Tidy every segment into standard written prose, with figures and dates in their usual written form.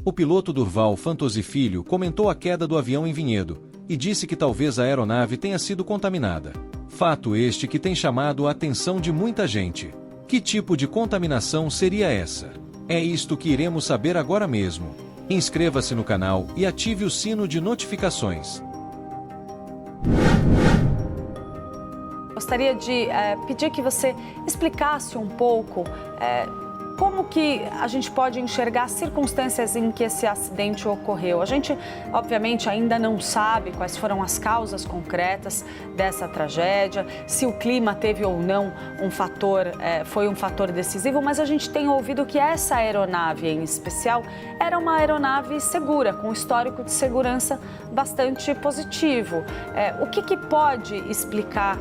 O piloto Durval Fantosi Filho comentou a queda do avião em Vinhedo e disse que talvez a aeronave tenha sido contaminada. Fato este que tem chamado a atenção de muita gente. Que tipo de contaminação seria essa? É isto que iremos saber agora mesmo. Inscreva-se no canal e ative o sino de notificações. Gostaria de pedir que você explicasse um pouco como que a gente pode enxergar as circunstâncias em que esse acidente ocorreu. A gente, obviamente, ainda não sabe quais foram as causas concretas dessa tragédia, se o clima teve ou não foi um fator decisivo, mas a gente tem ouvido que essa aeronave em especial era uma aeronave segura, com histórico de segurança bastante positivo. O que pode explicar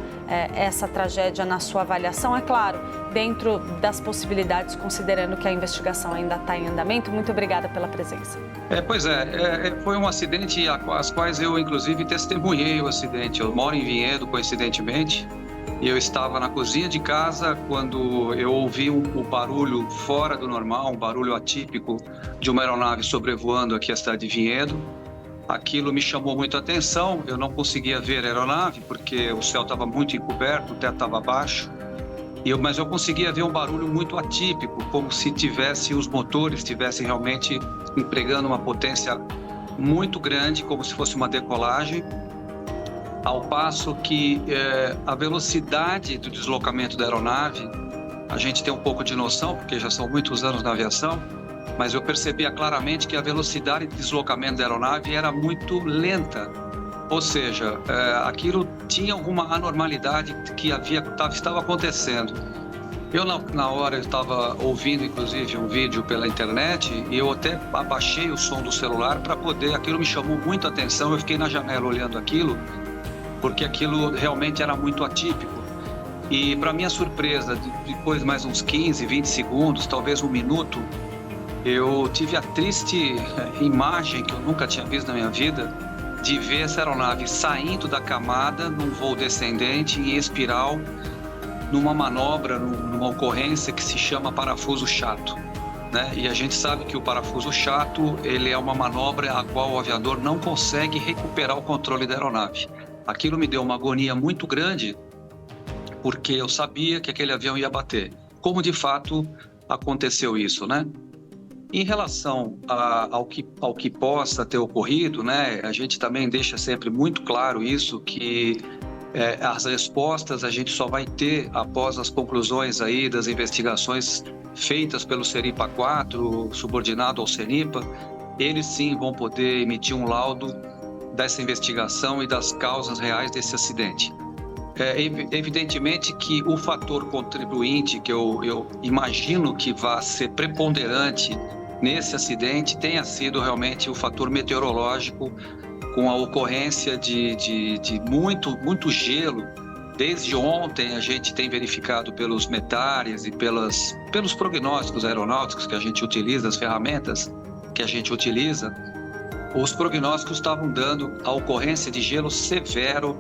essa tragédia na sua avaliação? É claro, dentro das possibilidades, considerando que a investigação ainda está em andamento. Muito obrigada pela presença. Foi um acidente às quais eu, inclusive, testemunhei o acidente. Eu moro em Vinhedo, coincidentemente, e eu estava na cozinha de casa quando eu ouvi um barulho fora do normal, um barulho atípico de uma aeronave sobrevoando aqui a cidade de Vinhedo. Aquilo me chamou muito a atenção. Eu não conseguia ver a aeronave porque o céu estava muito encoberto, o teto estava baixo. Mas eu conseguia ver um barulho muito atípico, como se os motores estivessem realmente empregando uma potência muito grande, como se fosse uma decolagem, ao passo que a velocidade do deslocamento da aeronave, a gente tem um pouco de noção, porque já são muitos anos na aviação, mas eu percebia claramente que a velocidade de deslocamento da aeronave era muito lenta. Ou seja, aquilo tinha alguma anormalidade que estava acontecendo. Eu, na hora, eu estava ouvindo, inclusive, um vídeo pela internet e eu até abaixei o som do celular para poder... Aquilo me chamou muito a atenção, eu fiquei na janela olhando aquilo, porque aquilo realmente era muito atípico. E, para minha surpresa, depois de mais uns 15, 20 segundos, talvez um minuto, eu tive a triste imagem que eu nunca tinha visto na minha vida, de ver essa aeronave saindo da camada num voo descendente em espiral, numa manobra, numa ocorrência que se chama parafuso chato, né? E a gente sabe que o parafuso chato, ele é uma manobra a qual o aviador não consegue recuperar o controle da aeronave. Aquilo me deu uma agonia muito grande, porque eu sabia que aquele avião ia bater. Como de fato aconteceu isso, né? Em relação ao que possa ter ocorrido, né, a gente também deixa sempre muito claro isso, que as respostas a gente só vai ter após as conclusões aí das investigações feitas pelo Seripa 4, subordinado ao CENIPA. Eles sim vão poder emitir um laudo dessa investigação e das causas reais desse acidente. Evidentemente que o fator contribuinte, que eu imagino que vai ser preponderante nesse acidente, tenha sido realmente o fator meteorológico, com a ocorrência de muito gelo. Desde ontem a gente tem verificado pelos metares e pelos prognósticos aeronáuticos que a gente utiliza, as ferramentas que a gente utiliza, os prognósticos estavam dando a ocorrência de gelo severo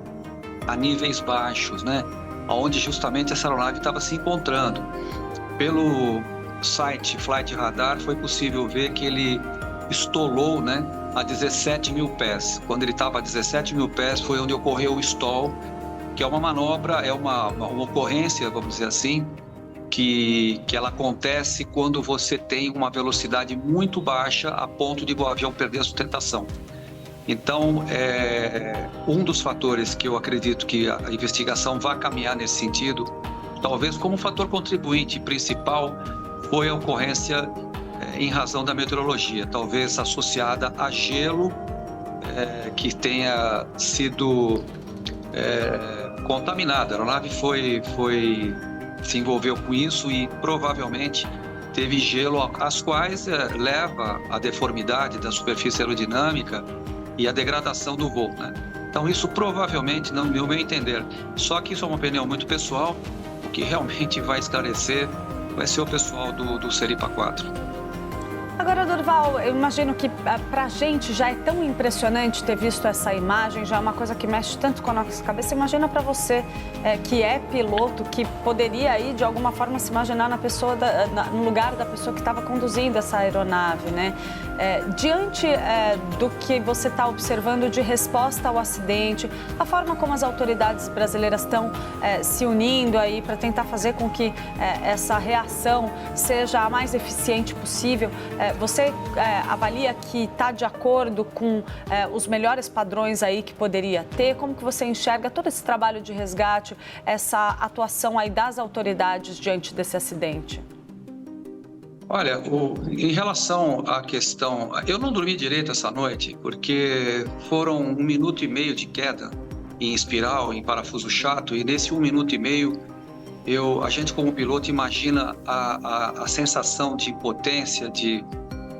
a níveis baixos, né? Onde justamente essa aeronave estava se encontrando. Pelo site Flight Radar foi possível ver que ele estolou, né, a 17 mil pés. Quando ele estava a 17 mil pés foi onde ocorreu o stall, que é uma manobra, é uma ocorrência, vamos dizer assim, que ela acontece quando você tem uma velocidade muito baixa a ponto de o avião perder a sustentação. Então, um dos fatores que eu acredito que a investigação vai caminhar nesse sentido, talvez como fator contribuinte principal, foi a ocorrência em razão da meteorologia, talvez associada a gelo que tenha sido contaminada. A aeronave se envolveu com isso e provavelmente teve gelo, as quais leva à deformidade da superfície aerodinâmica e à degradação do voo, né? Então isso provavelmente, no meu entender, só que isso é uma opinião muito pessoal, o que realmente vai esclarecer vai ser o pessoal do Seripa 4. Agora, Durval, eu imagino que para a gente já é tão impressionante ter visto essa imagem, já é uma coisa que mexe tanto com a nossa cabeça. Imagina para você que é piloto, que poderia aí de alguma forma se imaginar no lugar da pessoa que estava conduzindo essa aeronave, né? Diante do que você está observando de resposta ao acidente, a forma como as autoridades brasileiras estão se unindo aí para tentar fazer com que essa reação seja a mais eficiente possível, você avalia que está de acordo com os melhores padrões aí que poderia ter? Como que você enxerga todo esse trabalho de resgate, essa atuação aí das autoridades diante desse acidente? Olha, em relação à questão, eu não dormi direito essa noite, porque foram 1 minuto e meio de queda em espiral, em parafuso chato, e nesse 1 minuto e meio, a gente como piloto imagina a sensação de impotência, de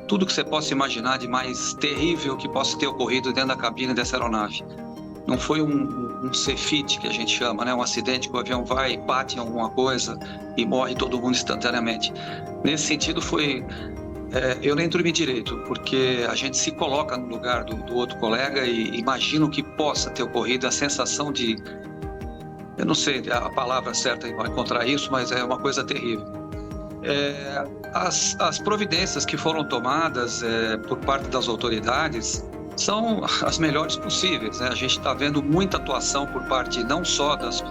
tudo que você possa imaginar de mais terrível que possa ter ocorrido dentro da cabine dessa aeronave. Não foi um CFIT, que a gente chama, né? Um acidente que o avião vai e bate em alguma coisa e morre todo mundo instantaneamente. Nesse sentido, eu nem dormi direito, porque a gente se coloca no lugar do outro colega e imagina o que possa ter ocorrido, a sensação de... Eu não sei a palavra certa para encontrar isso, mas é uma coisa terrível. As providências que foram tomadas por parte das autoridades são as melhores possíveis, né? A gente está vendo muita atuação por parte não só das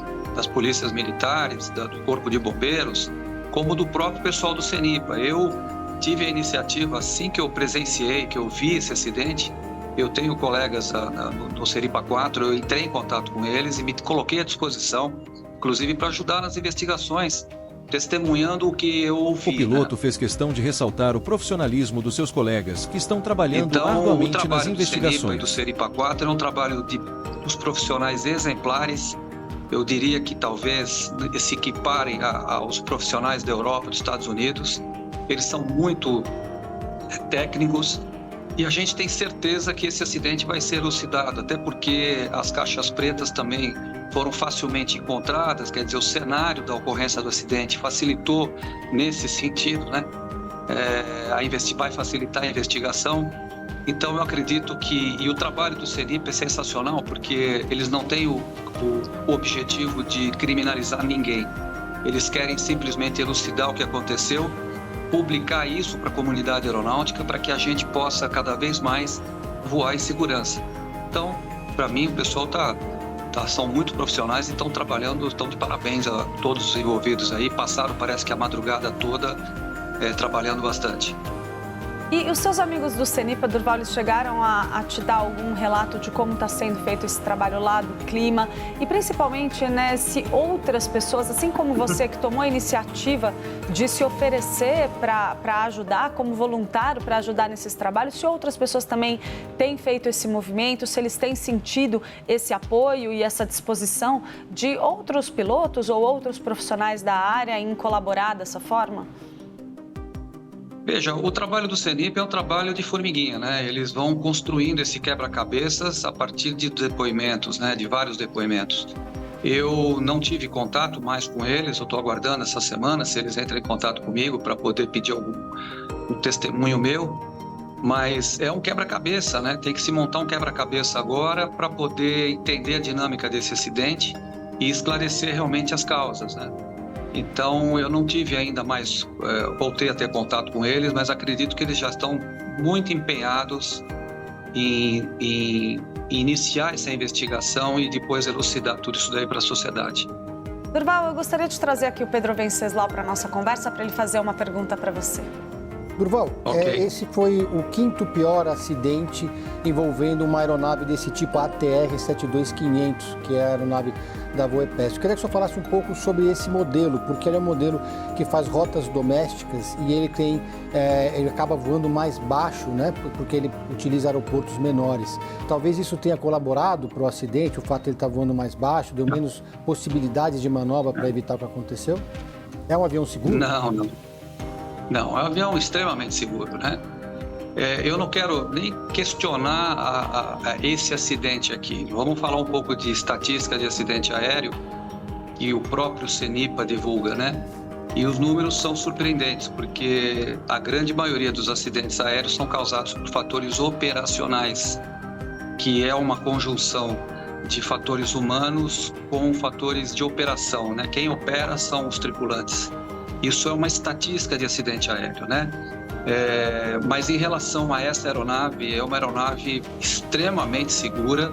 polícias militares, do Corpo de Bombeiros, como do próprio pessoal do CENIPA. Eu tive a iniciativa, assim que eu presenciei, que eu vi esse acidente, eu tenho colegas no CENIPA 4, eu entrei em contato com eles e me coloquei à disposição, inclusive para ajudar nas investigações, testemunhando o que eu ouvi. O piloto fez questão de ressaltar o profissionalismo dos seus colegas, que estão trabalhando arduamente nas investigações. Do CENIPA 4 é um trabalho dos profissionais exemplares. Eu diria que talvez se equiparem aos profissionais da Europa, dos Estados Unidos. Eles são muito técnicos e a gente tem certeza que esse acidente vai ser elucidado, até porque as caixas pretas também foram facilmente encontradas, quer dizer, o cenário da ocorrência do acidente facilitou nesse sentido, né? Vai facilitar a investigação. Então, eu acredito que o trabalho do CENIPA é sensacional, porque eles não têm o objetivo de criminalizar ninguém. Eles querem simplesmente elucidar o que aconteceu, publicar isso para a comunidade aeronáutica, para que a gente possa cada vez mais voar em segurança. Então, para mim, o pessoal são muito profissionais e estão trabalhando, estão de parabéns a todos os envolvidos aí. Passaram, parece que a madrugada toda, trabalhando bastante. E os seus amigos do CENIPA, Durval, eles chegaram a te dar algum relato de como está sendo feito esse trabalho lá, do clima? E principalmente, né, se outras pessoas, assim como você, que tomou a iniciativa de se oferecer para ajudar, como voluntário, para ajudar nesses trabalhos, se outras pessoas também têm feito esse movimento, se eles têm sentido esse apoio e essa disposição de outros pilotos ou outros profissionais da área em colaborar dessa forma? Veja, o trabalho do CENIPA é um trabalho de formiguinha, né? Eles vão construindo esse quebra-cabeças a partir de depoimentos, né? De vários depoimentos. Eu não tive contato mais com eles, eu estou aguardando essa semana se eles entram em contato comigo para poder pedir um testemunho meu, mas é um quebra-cabeça, né? Tem que se montar um quebra-cabeça agora para poder entender a dinâmica desse acidente e esclarecer realmente as causas, né? Então, eu não tive ainda mais, voltei a ter contato com eles, mas acredito que eles já estão muito empenhados em iniciar essa investigação e depois elucidar tudo isso daí para a sociedade. Durval, eu gostaria de trazer aqui o Pedro Venceslau para a nossa conversa, para ele fazer uma pergunta para você. Durval, Okay. Esse foi o 5º pior acidente envolvendo uma aeronave desse tipo, a ATR 72500, que é a aeronave da Voepes. Eu queria que o senhor falasse um pouco sobre esse modelo, porque ele é um modelo que faz rotas domésticas e ele acaba voando mais baixo, né? Porque ele utiliza aeroportos menores. Talvez isso tenha colaborado para o acidente, o fato de ele estar voando mais baixo, deu menos possibilidades de manobra para evitar o que aconteceu? É um avião seguro? Não, é um avião extremamente seguro, né? Eu não quero nem questionar esse acidente aqui. Vamos falar um pouco de estatística de acidente aéreo que o próprio CENIPA divulga, né? E os números são surpreendentes, porque a grande maioria dos acidentes aéreos são causados por fatores operacionais, que é uma conjunção de fatores humanos com fatores de operação, né? Quem opera são os tripulantes. Isso é uma estatística de acidente aéreo, né? Mas em relação a essa aeronave, é uma aeronave extremamente segura,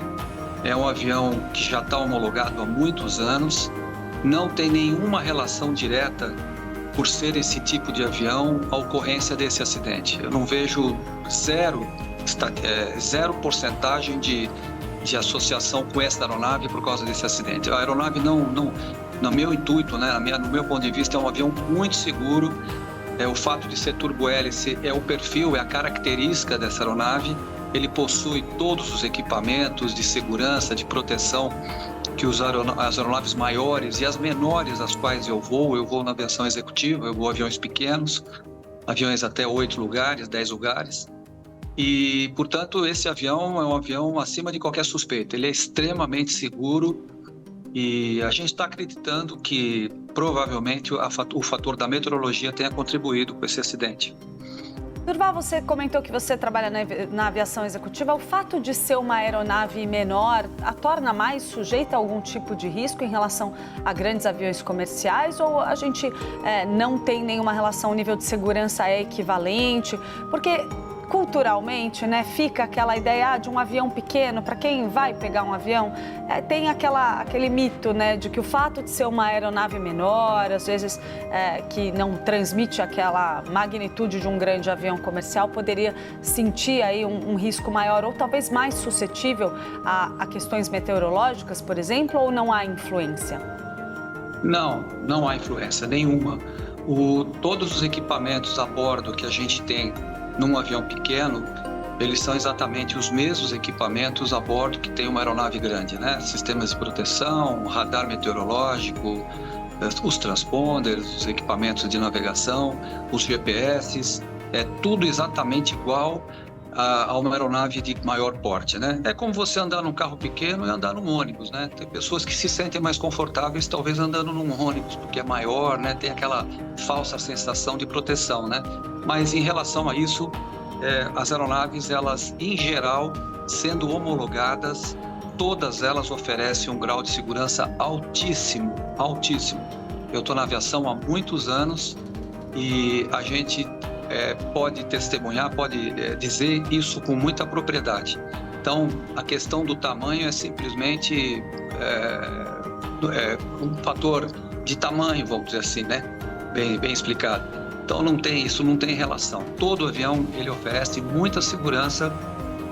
é um avião que já está homologado há muitos anos, não tem nenhuma relação direta, por ser esse tipo de avião, a ocorrência desse acidente. Eu não vejo zero porcentagem de associação com essa aeronave por causa desse acidente. A aeronave no meu intuito, né, no meu ponto de vista, é um avião muito seguro. O fato de ser turbohélice é o perfil, é a característica dessa aeronave. Ele possui todos os equipamentos de segurança, de proteção que as aeronaves maiores e as menores às quais eu vou na aviação executiva, eu vou aviões pequenos, aviões até 8 lugares, 10 lugares. E, portanto, esse avião é um avião acima de qualquer suspeita. Ele é extremamente seguro e a gente está acreditando que provavelmente o fator da meteorologia tenha contribuído com esse acidente. Durval, você comentou que você trabalha na aviação executiva. O fato de ser uma aeronave menor a torna mais sujeita a algum tipo de risco em relação a grandes aviões comerciais? Ou a gente não tem nenhuma relação, o nível de segurança é equivalente? Porque culturalmente, né, fica aquela ideia de um avião pequeno, para quem vai pegar um avião, tem aquele mito, né, de que o fato de ser uma aeronave menor, às vezes que não transmite aquela magnitude de um grande avião comercial, poderia sentir aí um risco maior ou talvez mais suscetível a questões meteorológicas, por exemplo, ou não há influência? Não há influência nenhuma. Todos os equipamentos a bordo que a gente tem num avião pequeno, eles são exatamente os mesmos equipamentos a bordo que tem uma aeronave grande, né? Sistemas de proteção, radar meteorológico, os transponders, os equipamentos de navegação, os GPS, é tudo exatamente igual a uma aeronave de maior porte, né? É como você andar num carro pequeno e andar num ônibus, né? Tem pessoas que se sentem mais confortáveis talvez andando num ônibus, porque é maior, né? Tem aquela falsa sensação de proteção, né? Mas em relação a isso, as aeronaves, elas em geral, sendo homologadas, todas elas oferecem um grau de segurança altíssimo, altíssimo. Eu estou na aviação há muitos anos e a gente pode testemunhar, pode dizer isso com muita propriedade. Então, a questão do tamanho é simplesmente um fator de tamanho, vamos dizer assim, né? Bem explicado. Então, isso não tem relação. Todo avião, ele oferece muita segurança,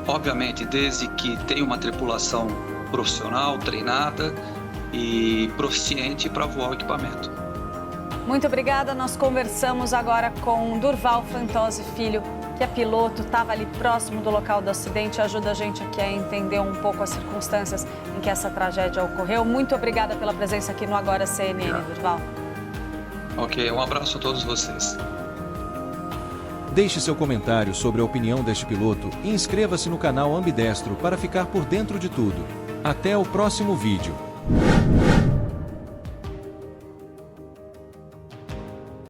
obviamente, desde que tenha uma tripulação profissional, treinada e proficiente para voar o equipamento. Muito obrigada. Nós conversamos agora com Durval Fantozzi Filho, que é piloto, estava ali próximo do local do acidente, ajuda a gente aqui a entender um pouco as circunstâncias em que essa tragédia ocorreu. Muito obrigada pela presença aqui no Agora CNN, Durval. Ok, um abraço a todos vocês. Deixe seu comentário sobre a opinião deste piloto e inscreva-se no canal Ambidestro para ficar por dentro de tudo. Até o próximo vídeo.